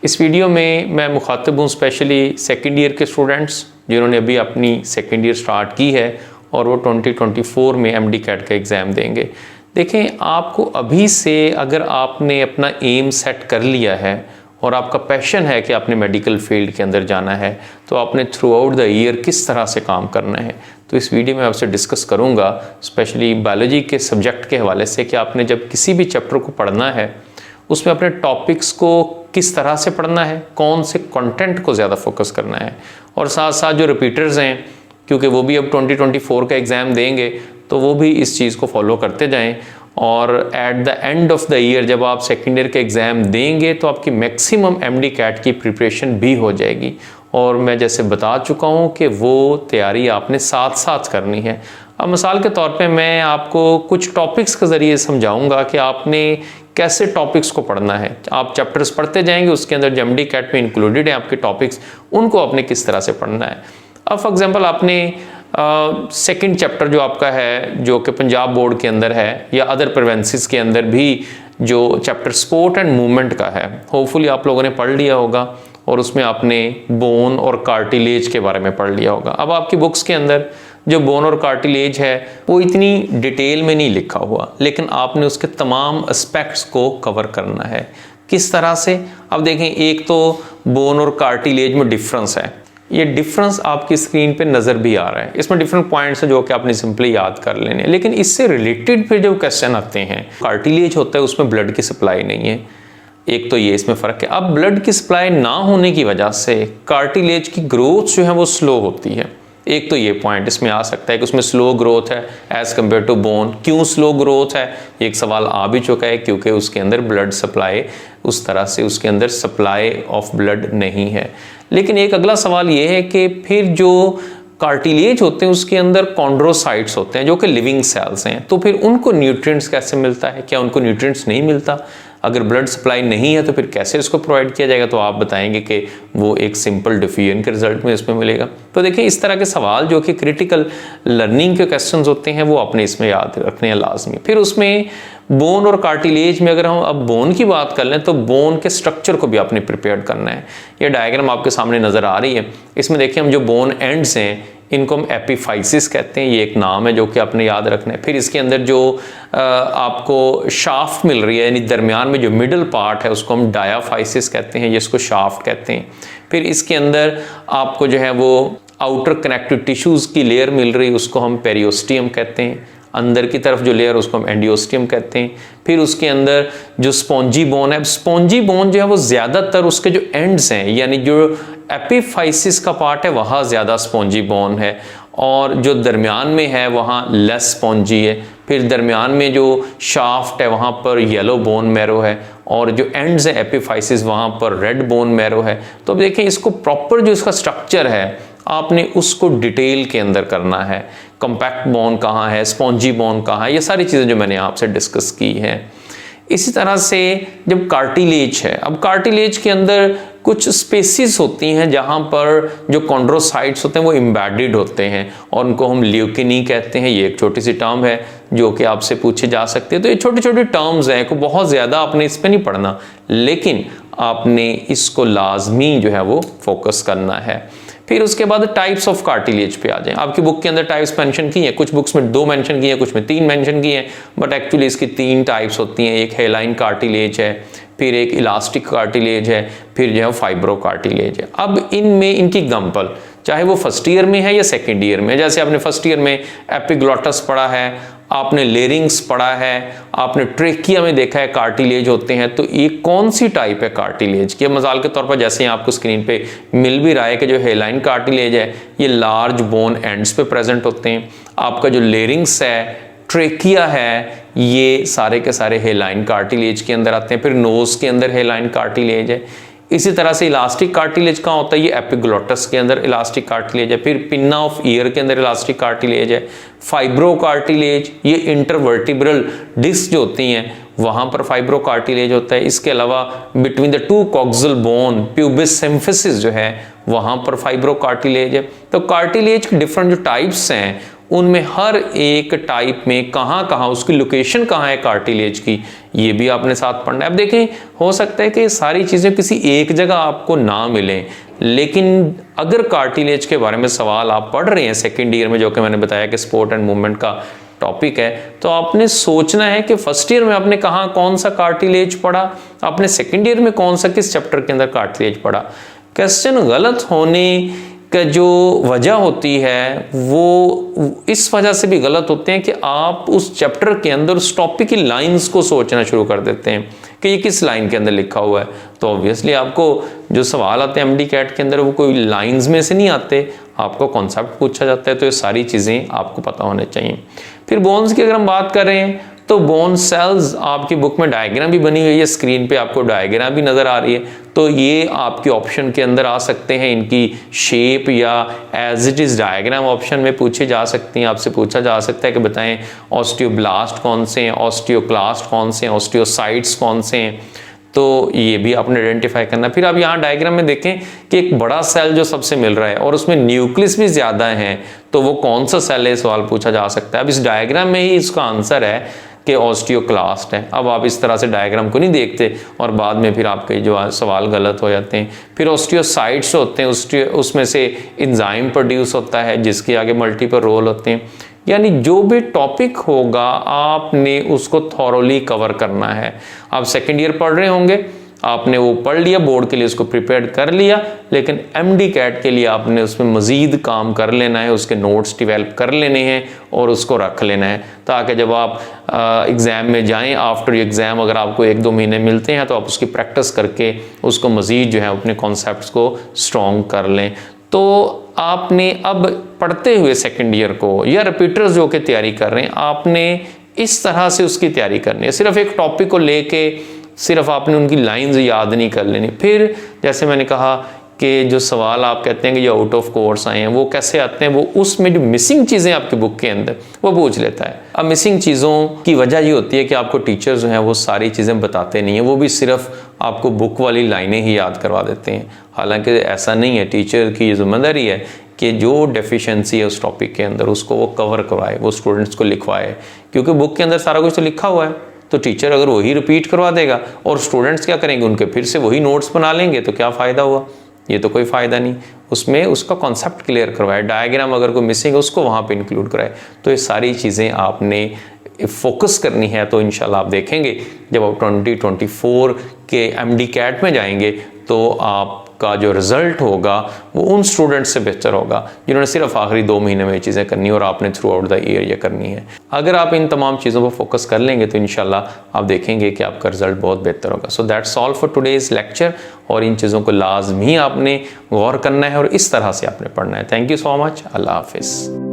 इस वीडियो में मैं मुखातिब हूँ स्पेशली सेकेंड ईयर के स्टूडेंट्स जिन्होंने अभी अपनी सेकेंड ईयर स्टार्ट की है और वो 2024 में एमडी कैट का एग्ज़ाम देंगे। देखें, आपको अभी से अगर आपने अपना एम सेट कर लिया है और आपका पैशन है कि आपने मेडिकल फील्ड के अंदर जाना है, तो आपने थ्रू आउट द ईयर किस तरह से काम करना है। तो इस वीडियो में आपसे डिस्कस करूँगा स्पेशली बायोलॉजी के सब्जेक्ट के हवाले से कि आपने जब किसी भी चैप्टर को पढ़ना है उसमें अपने टॉपिक्स को किस तरह से पढ़ना है, कौन से कंटेंट को ज़्यादा फोकस करना है, और साथ साथ जो रिपीटर्स हैं क्योंकि वो भी अब 2024 का एग्ज़ाम देंगे तो वो भी इस चीज़ को फॉलो करते जाएं। और at the end of the year जब आप सेकेंड ईयर के एग्ज़ाम देंगे तो आपकी मैक्सिमम एमडी कैट की प्रिपरेशन भी हो जाएगी। और मैं जैसे बता चुका हूँ कि वो तैयारी आपने साथ साथ करनी है। अब मिसाल के तौर पे मैं आपको कुछ टॉपिक्स के ज़रिए समझाऊंगा कि आपने कैसे टॉपिक्स को पढ़ना है। आप चैप्टर्स पढ़ते जाएंगे, उसके अंदर जो एमडी कैट में इंक्लूडेड है आपके टॉपिक्स, उनको आपने किस तरह से पढ़ना है। अब फॉर एग्जांपल आपने सेकंड चैप्टर जो आपका है जो कि पंजाब बोर्ड के अंदर है या अदर प्रोविंसेस के अंदर भी जो चैप्टर स्पोर्ट एंड मूवमेंट का है, होपफुली आप लोगों ने पढ़ लिया होगा और उसमें आपने बोन और कार्टिलेज के बारे में पढ़ लिया होगा। अब आपकी बुक्स के अंदर जो बोन और कार्टिलेज है वो इतनी डिटेल में नहीं लिखा हुआ, लेकिन आपने उसके तमाम एस्पेक्ट्स को कवर करना है। किस तरह से? अब देखें, एक तो बोन और कार्टिलेज में डिफरेंस है, ये डिफरेंस आपकी स्क्रीन पे नज़र भी आ रहा है। इसमें डिफरेंट पॉइंट्स हैं जो कि आपने सिंपली याद कर लेने हैं, लेकिन इससे रिलेटेड फिर जो क्वेश्चन आते हैं, कार्टिलेज होता है उसमें ब्लड की सप्लाई नहीं है, एक तो ये इसमें फ़र्क है। अब ब्लड की सप्लाई ना होने की वजह से कार्टिलेज की ग्रोथ जो है वो स्लो होती है। एक तो ये पॉइंट इसमें आ सकता है कि उसमें स्लो ग्रोथ है एज़ कम्पेयर टू बोन। क्यों स्लो ग्रोथ है, एक सवाल आ भी चुका है, क्योंकि उसके अंदर ब्लड सप्लाई उस तरह से उसके अंदर सप्लाई ऑफ ब्लड नहीं है। लेकिन एक अगला सवाल ये है कि फिर जो कार्टिलेज होते हैं उसके अंदर कॉन्ड्रोसाइट्स होते हैं जो कि लिविंग सेल्स हैं, तो फिर उनको न्यूट्रिएंट्स कैसे मिलता है? क्या उनको न्यूट्रिएंट्स नहीं मिलता? अगर ब्लड सप्लाई नहीं है तो फिर कैसे इसको प्रोवाइड किया जाएगा? तो आप बताएंगे कि वो एक सिंपल डिफिजन के रिजल्ट में इसमें मिलेगा। तो देखिए, इस तरह के सवाल जो कि क्रिटिकल लर्निंग के क्वेश्चंस होते हैं वो आपने इसमें याद रखने हैं लाजमी। फिर उसमें बोन और कार्टिलेज में अगर हम अब बोन की बात कर लें तो बोन के स्ट्रक्चर को भी आपने प्रिपेयर करना है। ये डायग्राम आपके सामने नज़र आ रही है, इसमें देखिए हम जो बोन एंड्स हैं इनको हम एपिफाइसिस कहते हैं, ये एक नाम है जो कि आपने याद रखना है। फिर इसके अंदर जो आपको शाफ्ट मिल रही है यानी दरमियान में जो मिडल पार्ट है उसको हम डायाफाइसिस कहते हैं, जिसको शाफ्ट कहते हैं। फिर इसके अंदर आपको जो है वो आउटर कनेक्टिव टिश्यूज़ की लेयर मिल रही है, उसको हम पेरियोस्टियम कहते हैं। अंदर की तरफ जो लेयर उसको हम एंडियोस्टियम कहते हैं। फिर उसके अंदर जो स्पॉन्जी बोन है, स्पॉन्जी बोन जो है वो ज़्यादातर उसके जो एंड्स हैं यानी जो एपिफाइसिस का पार्ट है वहाँ ज़्यादा स्पॉन्जी बोन है, और जो दरमियान में है वहाँ लेस स्पॉन्जी है। फिर दरमियान में जो शाफ्ट है वहाँ पर येलो बोन मैरो है, और जो एंड्स है एपिफाइसिस वहाँ पर रेड बोन मैरो है। तो अब देखें, इसको प्रॉपर जो इसका स्ट्रक्चर है आपने उसको डिटेल के अंदर करना है। कॉम्पैक्ट बोन कहाँ है, स्पॉन्जी बोन कहाँ है, ये सारी चीज़ें जो मैंने आपसे डिस्कस की हैं। इसी तरह से जब कार्टिलेज है, अब कार्टिलेज के अंदर कुछ स्पेसिस होती हैं जहाँ पर जो कॉन्ड्रोसाइट्स होते हैं वो एम्बेडेड होते हैं और उनको हम ल्यूकिनी कहते हैं। ये एक छोटी सी टर्म है जो कि आपसे पूछी जा सकती है। तो ये छोटे छोटे टर्म्स हैं, को बहुत ज़्यादा आपने इस पर नहीं पढ़ना, लेकिन आपने इसको लाजमी जो है वो फोकस करना है। फिर उसके बाद टाइप्स ऑफ कार्टिलेज पे आ जाएं। आपकी बुक के अंदर टाइप्स मेंशन की हैं, कुछ बुक्स में 2 मेंशन की हैं, कुछ में 3 मेंशन की हैं, बट एक्चुअली इसकी 3 टाइप्स होती हैं। एक हेलाइन कार्टिलेज है, फिर एक इलास्टिक कार्टिलेज है, फिर जो है फाइब्रो कार्टिलेज है। अब इनमें इनकी एग्जांपल चाहे वो फर्स्ट ईयर में है या सेकेंड ईयर में, जैसे आपने फर्स्ट ईयर में एपिग्लॉटस पढ़ा है, आपने लेरिंग्स पढ़ा है, आपने ट्रेकिया में देखा है कार्टिलेज होते हैं, तो ये कौन सी टाइप है कार्टिलेज की? मिसाल के तौर पर जैसे यहाँ आपको स्क्रीन पे मिल भी रहा है कि जो हेलाइन कार्टिलेज है ये लार्ज बोन एंड्स पे प्रेजेंट होते हैं। आपका जो लेरिंग्स है, ट्रेकिया है, ये सारे के सारे हेलाइन कार्टिलेज के अंदर आते हैं। फिर नोज के अंदर हेलाइन कार्टिलेज है। इसी तरह से इलास्टिक कार्टिलेज कहाँ होता है? ये एपिग्लॉटस के अंदर इलास्टिक कार्टिलेज है। फिर पिन्ना ऑफ ईयर के अंदर इलास्टिक कार्टिलेज है। फाइब्रो कार्टिलेज ये इंटरवर्टिब्रल डिस्क जो होती हैं वहाँ पर फाइब्रो कार्टिलेज होता है। इसके अलावा between the 2 coxal bone pubis symphysis जो है वहाँ पर फाइब्रो कार्टिलेज है। तो कार्टिलेज के डिफरेंट जो टाइप्स हैं उनमें हर एक टाइप में कहाँ कहाँ उसकी लोकेशन कहाँ है कार्टिलेज की, ये भी आपने साथ पढ़ना है। अब देखें, हो सकता है कि सारी चीज़ें किसी एक जगह आपको ना मिलें, लेकिन अगर कार्टिलेज के बारे में सवाल आप पढ़ रहे हैं सेकेंड ईयर में, जो कि मैंने बताया कि स्पोर्ट एंड मूवमेंट का टॉपिक है, तो आपने सोचना है कि फर्स्ट ईयर में आपने कहाँ कौन सा कार्टिलेज पढ़ा, आपने सेकेंड ईयर में कौन सा किस चैप्टर के अंदर कार्टिलेज पढ़ा। क्वेश्चन गलत होने का जो वजह होती है वो इस वजह से भी गलत होते हैं कि आप उस चैप्टर के अंदर उस टॉपिक की लाइंस को सोचना शुरू कर देते हैं कि ये किस लाइन के अंदर लिखा हुआ है। तो ऑब्वियसली आपको जो सवाल आते हैं एमडी कैट के अंदर वो कोई लाइंस में से नहीं आते, आपको कॉन्सेप्ट पूछा जाता है। तो ये सारी चीज़ें आपको पता होने चाहिए। फिर बोन्स की अगर हम बात कर रहे हैं तो बोन सेल्स, आपकी बुक में डायग्राम भी बनी हुई है, स्क्रीन पे आपको डायग्राम भी नज़र आ रही है, तो ये आपके ऑप्शन के अंदर आ सकते हैं। इनकी शेप या as it is diagram option में पूछे जा सकती हैं। आपसे पूछा जा सकता है कि बताएं ऑस्टियोब्लास्ट कौन से हैं, ऑस्टियोक्लास्ट कौन से हैं, ऑस्टियोसाइट्स कौन से हैं, तो ये भी आपने आइडेंटिफाई करना। फिर आप यहाँ डायग्राम में देखें कि एक बड़ा सेल जो सबसे मिल रहा है और उसमें न्यूक्लियस भी ज़्यादा है, तो वो कौन सा सेल है, सवाल पूछा जा सकता है। अब इस डायग्राम में ही इसका आंसर है कि ऑस्टियोक्लास्ट है। अब आप इस तरह से डायग्राम को नहीं देखते और बाद में फिर आपके जो सवाल गलत हो जाते हैं। फिर ऑस्टियोसाइट्स होते हैं, उसमें से एंजाइम प्रोड्यूस होता है जिसके आगे मल्टीपल रोल होते हैं। यानी जो भी टॉपिक होगा आपने उसको थॉरोली कवर करना है। आप सेकेंड ईयर पढ़ रहे होंगे, आपने वो पढ़ लिया, बोर्ड के लिए उसको प्रिपेयर कर लिया, लेकिन एमडी कैट के लिए आपने उसमें मज़ीद काम कर लेना है, उसके नोट्स डेवलप कर लेने हैं और उसको रख लेना है, ताकि जब आप एग्ज़ाम में जाएं, आफ्टर एग्ज़ाम अगर आपको 1-2 महीने मिलते हैं तो आप उसकी प्रैक्टिस करके उसको मज़ीद जो है अपने कॉन्सेप्ट्स को स्ट्रॉन्ग कर लें। तो आपने अब पढ़ते हुए सेकेंड ईयर को या रिपीटर्स जो कि तैयारी कर रहे हैं, आपने इस तरह से उसकी तैयारी करनी है। सिर्फ एक टॉपिक को लेके सिर्फ आपने उनकी लाइंस याद नहीं कर लेनी। फिर जैसे मैंने कहा कि जो सवाल आप कहते हैं कि ये आउट ऑफ कोर्स आए हैं, वो कैसे आते हैं, वो उसमें जो मिसिंग चीज़ें आपकी बुक के अंदर वो पूछ लेता है। अब मिसिंग चीज़ों की वजह ये होती है कि आपको टीचर्स जो हैं वो सारी चीज़ें बताते नहीं हैं, वो भी सिर्फ आपको बुक वाली लाइनें ही याद करवा देते हैं। हालांकि ऐसा नहीं है, टीचर की जिम्मेदारी है कि जो डेफिशिएंसी है उस टॉपिक के अंदर उसको वो कवर करवाए, वो स्टूडेंट्स को लिखवाए, क्योंकि बुक के अंदर सारा कुछ तो लिखा हुआ है। तो टीचर अगर वही रिपीट करवा देगा और स्टूडेंट्स क्या करेंगे, उनके फिर से वही नोट्स बना लेंगे, तो क्या फ़ायदा हुआ? ये तो कोई फ़ायदा नहीं। उसमें उसका कॉन्सेप्ट क्लियर करवाए, डायग्राम अगर कोई मिसिंग है उसको वहाँ पे इंक्लूड कराए। तो ये सारी चीज़ें आपने फोकस करनी है। तो इंशाल्लाह आप देखेंगे जब आप 2024 के एमडी कैट में जाएंगे तो आपका जो रिज़ल्ट होगा वो उन स्टूडेंट्स से बेहतर होगा जिन्होंने सिर्फ आखिरी 2 महीने में ये चीज़ें करनी और आपने थ्रू आउट द ईयर ये करनी है। अगर आप इन तमाम चीज़ों पर फोकस कर लेंगे तो इंशाल्लाह आप देखेंगे कि आपका रिज़ल्ट बहुत बेहतर होगा। So that's all for today's lecture. और इन चीज़ों को लाजमी आपने गौर करना है और इस तरह से आपने पढ़ना है। Thank you so much. अल्लाह हाफिज़।